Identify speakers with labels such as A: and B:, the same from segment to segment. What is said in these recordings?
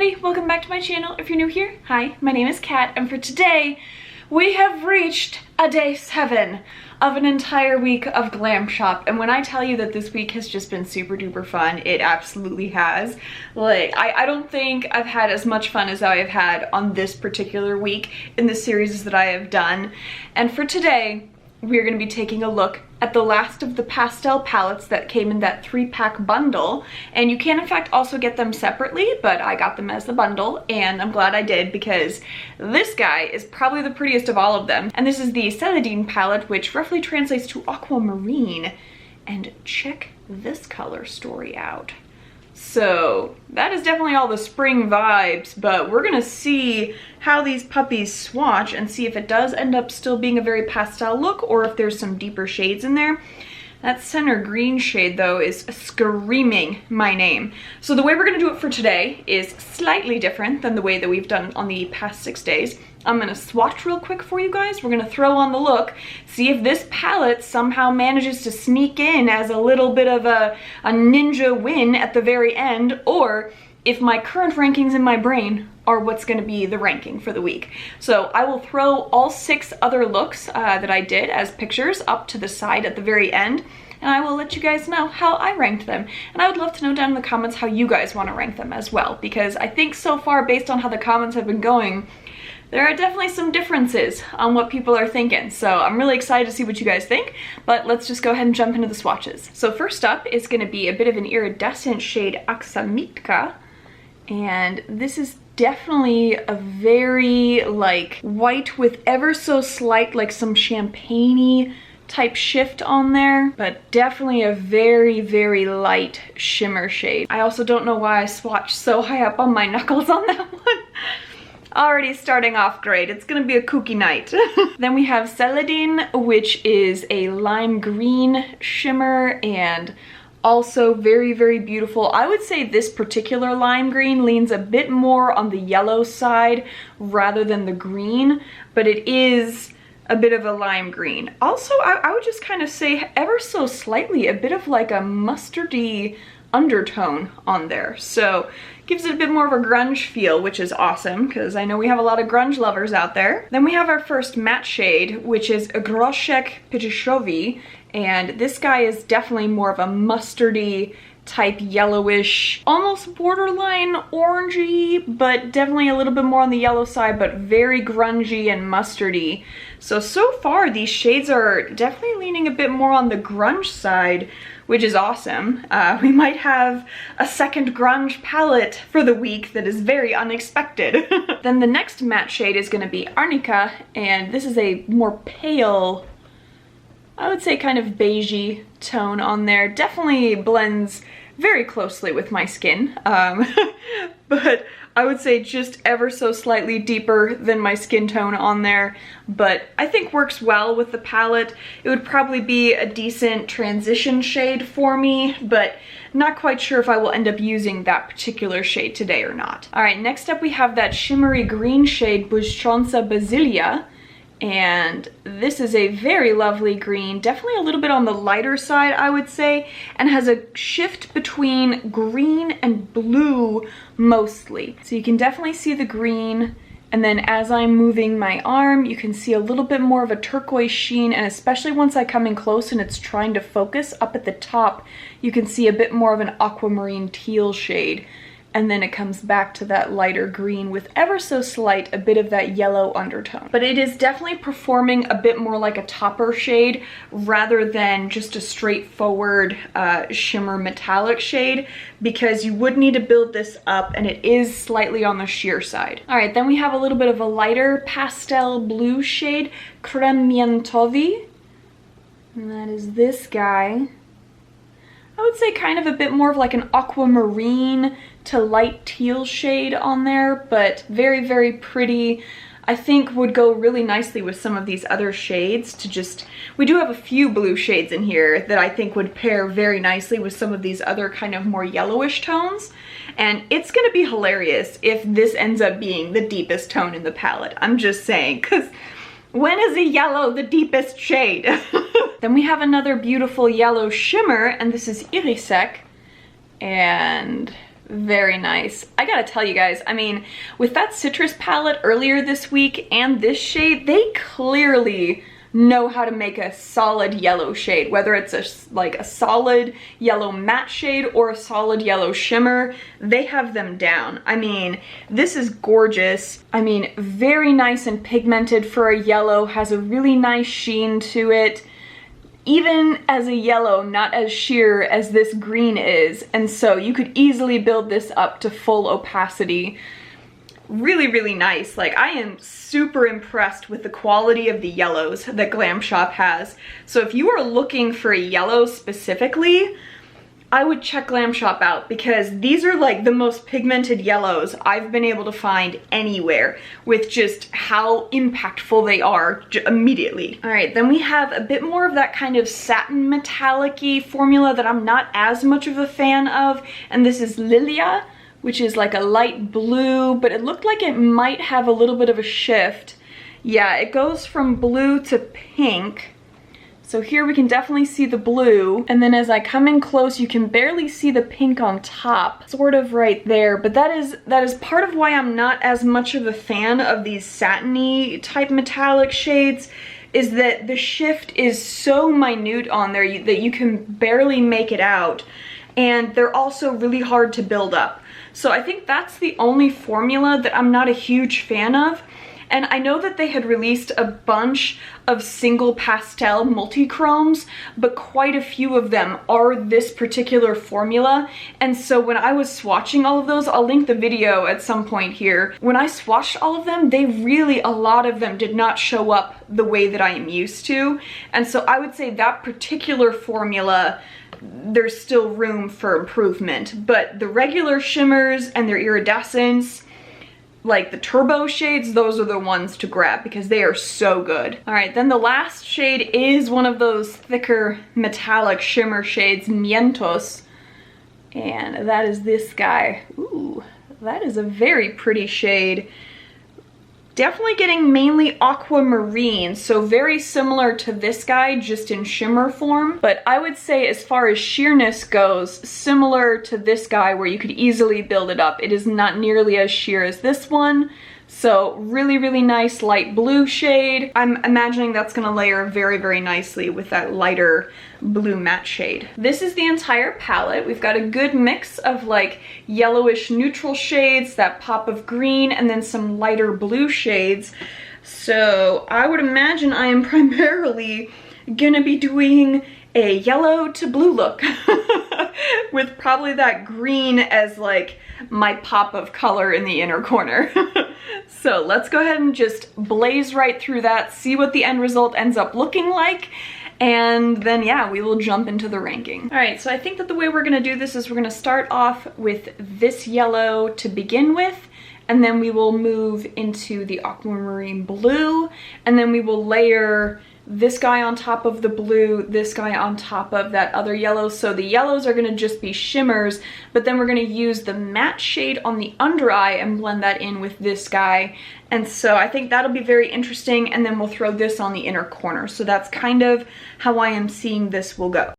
A: everybody, welcome back to my channel. If you're new here, hi, my name is Kat, and for today we have reached a day 7 of an entire week of Glam Shop. And when I tell you that this week has just been super duper fun, it absolutely has. Like, I don't think I've had as much fun as I have had on this particular week in the series that I have done. And for today, we're going to be taking a look at the last of the pastel palettes that came in that 3-pack bundle. And you can in fact also get them separately, but I got them as the bundle, and I'm glad I did because this guy is probably the prettiest of all of them. And this is the Celadine palette, which roughly translates to Aquamarine. And check this color story out. So that is definitely all the spring vibes, but we're gonna see how these puppies swatch and see if it does end up still being a very pastel look or if there's some deeper shades in there. That center green shade though is screaming my name. So the way we're gonna do it for today is slightly different than the way that we've done on the past 6 days. I'm gonna swatch real quick for you guys. We're gonna throw on the look, see if this palette somehow manages to sneak in as a little bit of a ninja win at the very end, or if my current rankings in my brain are what's gonna be the ranking for the week. So I will throw all 6 other looks that I did as pictures up to the side at the very end, and I will let you guys know how I ranked them. And I would love to know down in the comments how you guys wanna rank them as well, because I think so far, based on how the comments have been going, there are definitely some differences on what people are thinking. So I'm really excited to see what you guys think, but let's just go ahead and jump into the swatches. So first up is gonna be a bit of an iridescent shade, Aksamitka. And this is definitely a very like white with ever so slight like some champagne-y type shift on there, but definitely a very, very light shimmer shade. I also don't know why I swatched so high up on my knuckles on that one. Already starting off great. It's gonna be a kooky night. Then we have Celadine, which is a lime green shimmer and also very, very beautiful. I would say this particular lime green leans a bit more on the yellow side rather than the green, but it is a bit of a lime green. Also, I would just kind of say ever so slightly a bit of like a mustardy undertone on there. So gives it a bit more of a grunge feel, which is awesome because I know we have a lot of grunge lovers out there. Then we have our first matte shade, which is Groszek Pitiszowy, and this guy is definitely more of a mustardy type yellowish, almost borderline orangey, but definitely a little bit more on the yellow side, but very grungy and mustardy. So far these shades are definitely leaning a bit more on the grunge side, which is awesome. We might have a second grunge palette for the week that is very unexpected. Then the next matte shade is gonna be Arnica, and this is a more pale, I would say kind of beigey tone on there. Definitely blends very closely with my skin, but I would say just ever so slightly deeper than my skin tone on there, but I think works well with the palette. It would probably be a decent transition shade for me, but not quite sure if I will end up using that particular shade today or not. All right, next up we have that shimmery green shade, Błyszcząca Bazylia. And this is a very lovely green, definitely a little bit on the lighter side, I would say, and has a shift between green and blue mostly. So you can definitely see the green, and then as I'm moving my arm, you can see a little bit more of a turquoise sheen, and especially once I come in close and it's trying to focus up at the top, you can see a bit more of an aquamarine teal shade. And then it comes back to that lighter green with ever so slight a bit of that yellow undertone. But it is definitely performing a bit more like a topper shade rather than just a straightforward shimmer metallic shade, because you would need to build this up and it is slightly on the sheer side. All right, then we have a little bit of a lighter pastel blue shade, Kremiantowy, and that is this guy. I would say kind of a bit more of like an aquamarine to light teal shade on there, but very, very pretty. I think would go really nicely with some of these other shades to just, we do have a few blue shades in here that I think would pair very nicely with some of these other kind of more yellowish tones. And it's gonna be hilarious if this ends up being the deepest tone in the palette. I'm just saying, because when is a yellow the deepest shade? Then we have another beautiful yellow shimmer, and this is Irisek. And Very nice. I gotta tell you guys, I mean, with that citrus palette earlier this week and this shade, they clearly know how to make a solid yellow shade, whether it's like a solid yellow matte shade or a solid yellow shimmer. They have them down. I mean, this is gorgeous. I mean, very nice and pigmented for a yellow, has a really nice sheen to it. Even as a yellow, not as sheer as this green is, and so you could easily build this up to full opacity. Really, really nice. Like, I am super impressed with the quality of the yellows that Glam Shop has. So if you are looking for a yellow specifically, I would check Glam Shop out, because these are like the most pigmented yellows I've been able to find anywhere, with just how impactful they are immediately. All right, then we have a bit more of that kind of satin metallic-y formula that I'm not as much of a fan of, and this is Lilia, which is like a light blue, but it looked like it might have a little bit of a shift. Yeah, it goes from blue to pink. So here we can definitely see the blue, and then as I come in close, you can barely see the pink on top, sort of right there. But that is part of why I'm not as much of a fan of these satiny type metallic shades, is that the shift is so minute on there that you can barely make it out, and they're also really hard to build up. So I think that's the only formula that I'm not a huge fan of. And I know that they had released a bunch of single pastel multi-chromes, but quite a few of them are this particular formula. And so when I was swatching all of those, I'll link the video at some point here. When I swatched all of them, a lot of them did not show up the way that I am used to. And so I would say that particular formula, there's still room for improvement. But the regular shimmers and their iridescence, like the turbo shades, those are the ones to grab because they are so good. All right, then the last shade is one of those thicker metallic shimmer shades, Mientos, and that is this guy. Ooh, that is a very pretty shade. Definitely getting mainly aquamarine, so very similar to this guy, just in shimmer form. But I would say as far as sheerness goes, similar to this guy where you could easily build it up. It is not nearly as sheer as this one. So really, really nice light blue shade. I'm imagining that's gonna layer very, very nicely with that lighter blue matte shade. This is the entire palette. We've got a good mix of like yellowish neutral shades, that pop of green, and then some lighter blue shades. So I would imagine I am primarily gonna be doing a yellow to blue look with probably that green as like my pop of color in the inner corner. So let's go ahead and just blaze right through that, see what the end result ends up looking like, and then yeah, we will jump into the ranking. All right, so I think that the way we're gonna do this is we're gonna start off with this yellow to begin with, and then we will move into the aquamarine blue, and then we will layer this guy on top of the blue, this guy on top of that other yellow. So the yellows are gonna just be shimmers, but then we're gonna use the matte shade on the under eye and blend that in with this guy. And so I think that'll be very interesting, and then we'll throw this on the inner corner. So that's kind of how I am seeing this will go.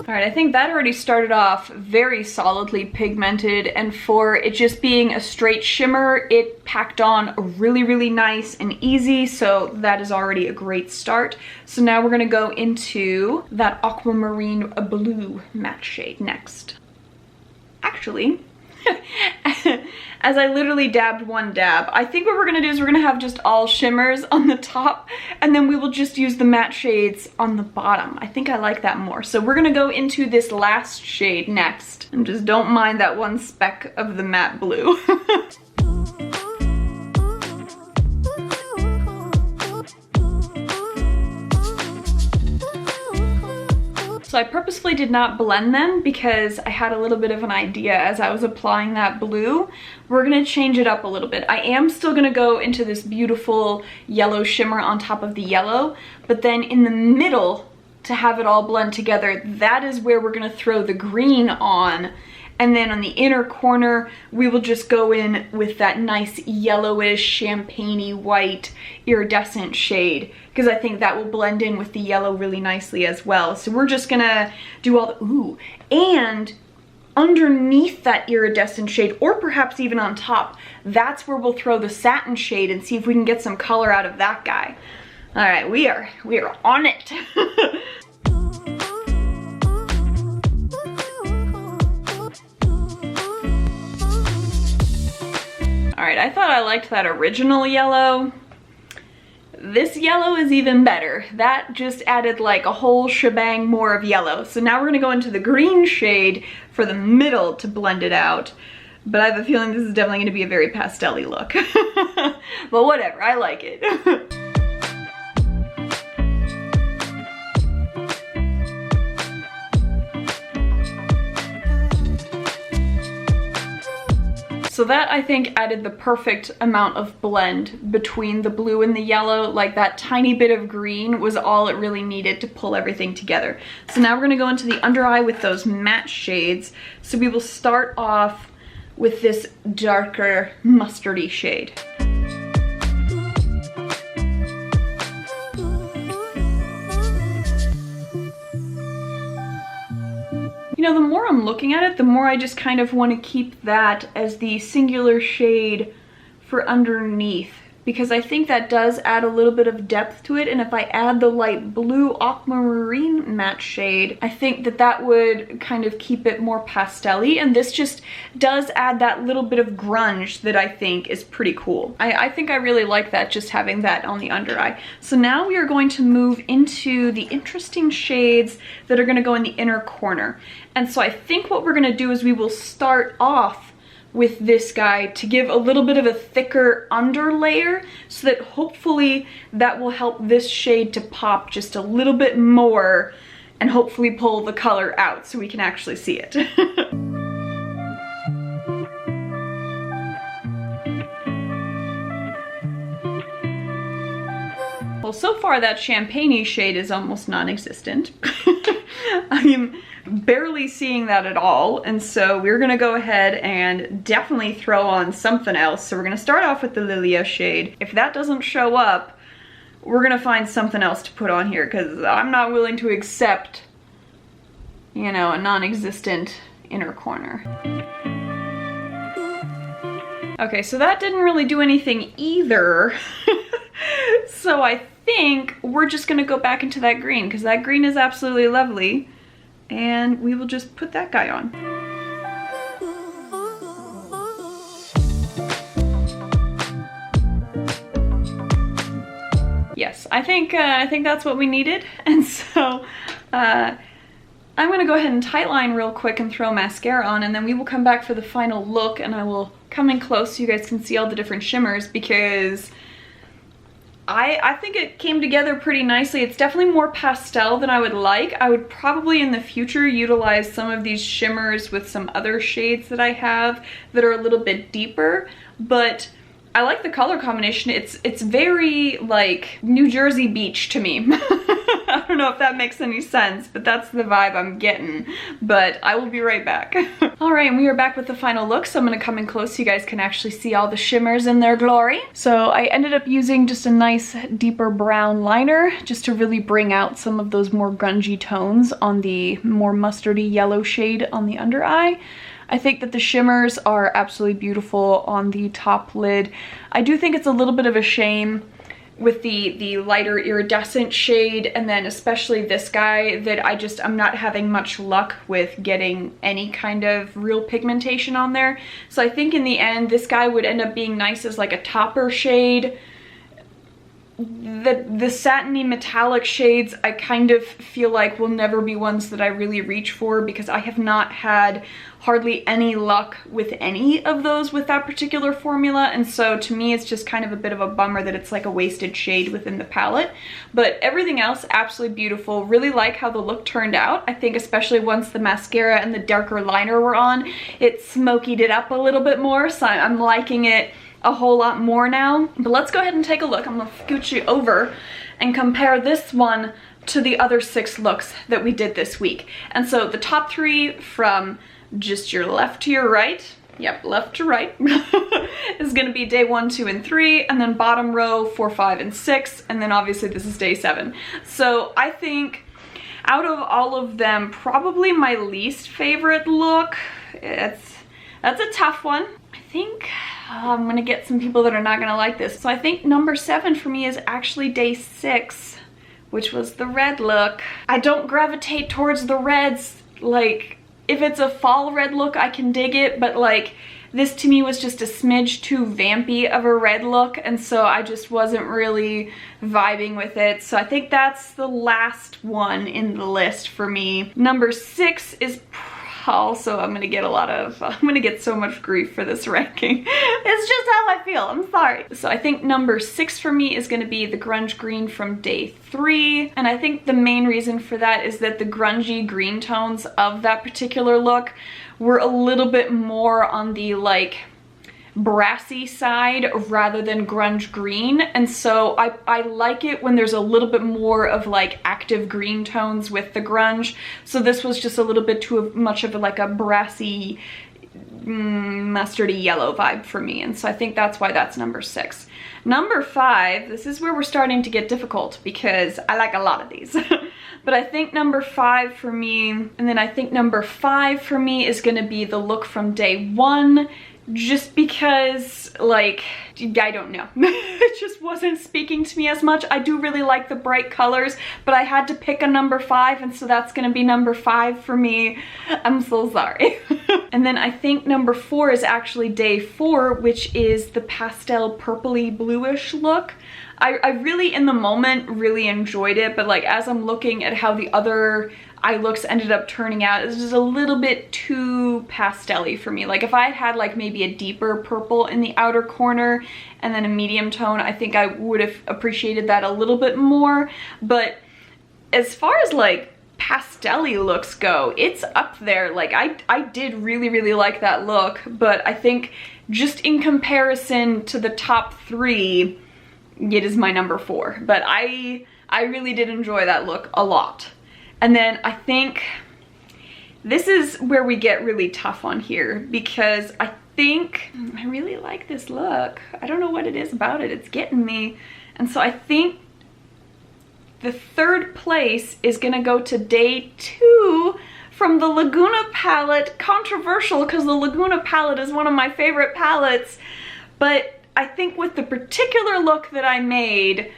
A: All right, I think that already started off very solidly pigmented, and for it just being a straight shimmer, it packed on really, really nice and easy, so that is already a great start. So now we're gonna go into that aquamarine blue matte shade next. Actually, as I literally dabbed one dab, I think what we're gonna do is we're gonna have just all shimmers on the top, and then we will just use the matte shades on the bottom. I think I like that more. So we're gonna go into this last shade next, and just don't mind that one speck of the matte blue. So I purposefully did not blend them because I had a little bit of an idea as I was applying that blue. We're gonna change it up a little bit. I am still gonna go into this beautiful yellow shimmer on top of the yellow, but then in the middle, to have it all blend together, that is where we're gonna throw the green on. And then on the inner corner, we will just go in with that nice yellowish, champagne-y white iridescent shade, because I think that will blend in with the yellow really nicely as well. So we're just gonna do all the, ooh, and underneath that iridescent shade, or perhaps even on top, that's where we'll throw the satin shade and see if we can get some color out of that guy. All right, we are on it. All right, I thought I liked that original yellow. This yellow is even better. That just added like a whole shebang more of yellow. So now we're gonna go into the green shade for the middle to blend it out. But I have a feeling this is definitely gonna be a very pastel-y look. But whatever, I like it. So that, I think, added the perfect amount of blend between the blue and the yellow. Like that tiny bit of green was all it really needed to pull everything together. So now we're gonna go into the under eye with those matte shades. So we will start off with this darker mustardy shade. You know, the more I'm looking at it, the more I just kind of want to keep that as the singular shade for underneath, because I think that does add a little bit of depth to it. And if I add the light blue Aquamarine matte shade, I think that that would kind of keep it more pastel-y. And this just does add that little bit of grunge that I think is pretty cool. I think I really like that, just having that on the under eye. So now we are going to move into the interesting shades that are going to go in the inner corner. And so I think what we're going to do is we will start off with this guy to give a little bit of a thicker under layer, so that hopefully that will help this shade to pop just a little bit more and hopefully pull the color out so we can actually see it. Well, so far that champagne-y shade is almost non-existent. I'm barely seeing that at all, and so we're gonna go ahead and definitely throw on something else. So we're gonna start off with the Lilia shade. If that doesn't show up, we're gonna find something else to put on here, because I'm not willing to accept, you know, a non-existent inner corner. Okay, so that didn't really do anything either. So I think we're just gonna go back into that green, because that green is absolutely lovely, and we will just put that guy on. Yes, I think that's what we needed, and so I'm gonna go ahead and tightline real quick and throw mascara on, and then we will come back for the final look, and I will come in close so you guys can see all the different shimmers, because I think it came together pretty nicely. It's definitely more pastel than I would like. I would probably in the future utilize some of these shimmers with some other shades that I have that are a little bit deeper, but I like the color combination. It's very like New Jersey beach to me. I don't know if that makes any sense, but that's the vibe I'm getting. But I will be right back. All right, and we are back with the final look. So I'm gonna come in close so you guys can actually see all the shimmers in their glory. So I ended up using just a nice deeper brown liner just to really bring out some of those more grungy tones on the more mustardy yellow shade on the under eye. I think that the shimmers are absolutely beautiful on the top lid. I do think it's a little bit of a shame with the lighter iridescent shade, and then especially this guy, that I'm not having much luck with getting any kind of real pigmentation on there. So I think in the end, this guy would end up being nice as like a topper shade. The satiny metallic shades, I kind of feel like will never be ones that I really reach for, because I have not had hardly any luck with any of those with that particular formula, and so to me it's just kind of a bit of a bummer that it's like a wasted shade within the palette. But everything else, absolutely beautiful. Really like how the look turned out. I think especially once the mascara and the darker liner were on, it smokied it up a little bit more, so I'm liking it a whole lot more now. But let's go ahead and take a look. I'm gonna scooch you over and compare this one to the other 6 looks that we did this week. And so the top 3 from just your left to your right, yep, left to right, is gonna be day 1, 2, and 3, and then bottom row 4, 5, and 6, and then obviously this is day 7. So I think out of all of them, probably my least favorite look. That's a tough one. I think I'm gonna get some people that are not gonna like this. So I think number 7 for me is actually day 6, which was the red look. I don't gravitate towards the reds. Like, if it's a fall red look, I can dig it, but like, this to me was just a smidge too vampy of a red look, and so I just wasn't really vibing with it. So I think that's the last one in the list for me. Number 6 is also, I'm gonna get so much grief for this ranking. It's just how I feel, I'm sorry. So I think number 6 for me is gonna be the grunge green from day 3. And I think the main reason for that is that the grungy green tones of that particular look were a little bit more on the like brassy side rather than grunge green, and so I like it when there's a little bit more of like active green tones with the grunge. So this was just a little bit too much of like a brassy mustardy yellow vibe for me, and so I think that's why that's number 6. Number 5, this is where we're starting to get difficult because I like a lot of these. But I think number 5 for me, and then I think number 5 for me is gonna be the look from day 1, just because, like, I don't know. It just wasn't speaking to me as much. I do really like the bright colors, but I had to pick a number 5, and so that's gonna be number 5 for me. I'm so sorry. And then I think number 4 is actually day 4, which is the pastel purpley bluish look. I really, in the moment, really enjoyed it, but like as I'm looking at how the other eye looks ended up turning out, it's just a little bit too pastel-y for me. Like if I had like maybe a deeper purple in the outer corner and then a medium tone, I think I would have appreciated that a little bit more. But as far as like pastel-y looks go, it's up there. Like I did really like that look, but I think just in comparison to the top 3, it is my number 4. But I really did enjoy that look a lot. And then I think this is where we get really tough on here, because I think I really like this look. I don't know what it is about it, it's getting me. And so I think the 3rd place is gonna go to day 2 from the Laguna palette. Controversial, because the Laguna palette is one of my favorite palettes, but I think with the particular look that I made,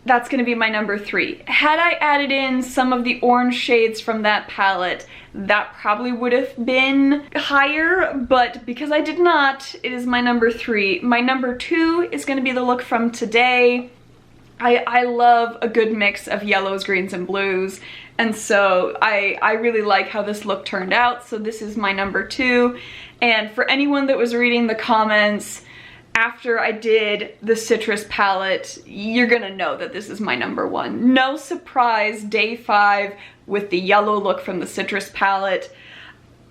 A: that's gonna be my number 3. Had I added in some of the orange shades from that palette, that probably would have been higher, but because I did not, it is my number 3. My number 2 is gonna be the look from today. I love a good mix of yellows, greens, and blues, and so I really like how this look turned out, so this is my number 2. And for anyone that was reading the comments after I did the citrus palette, you're gonna know that this is my number 1. No surprise, day 5 with the yellow look from the citrus palette.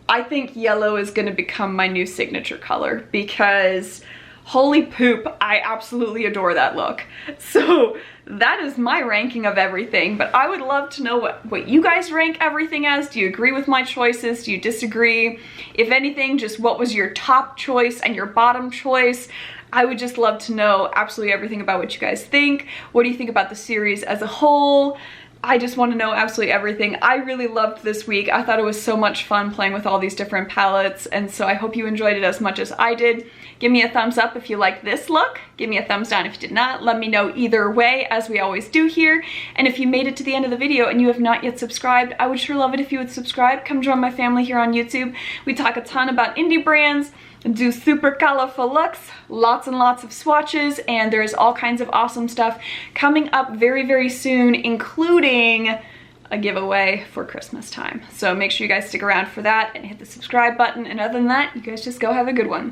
A: I think yellow is gonna become my new signature color because holy poop, I absolutely adore that look. So that is my ranking of everything, but I would love to know what you guys rank everything as. Do you agree with my choices? Do you disagree? If anything, just what was your top choice and your bottom choice? I would just love to know absolutely everything about what you guys think. What do you think about the series as a whole? I just want to know absolutely everything. I really loved this week. I thought it was so much fun playing with all these different palettes, and so I hope you enjoyed it as much as I did. Give me a thumbs up if you like this look. Give me a thumbs down if you did not. Let me know either way, as we always do here. And if you made it to the end of the video and you have not yet subscribed, I would sure love it if you would subscribe. Come join my family here on YouTube. We talk a ton about indie brands, do super colorful looks, lots and lots of swatches, and there's all kinds of awesome stuff coming up very soon, including a giveaway for Christmas time. So make sure you guys stick around for that and hit the subscribe button. And other than that, you guys just go have a good one.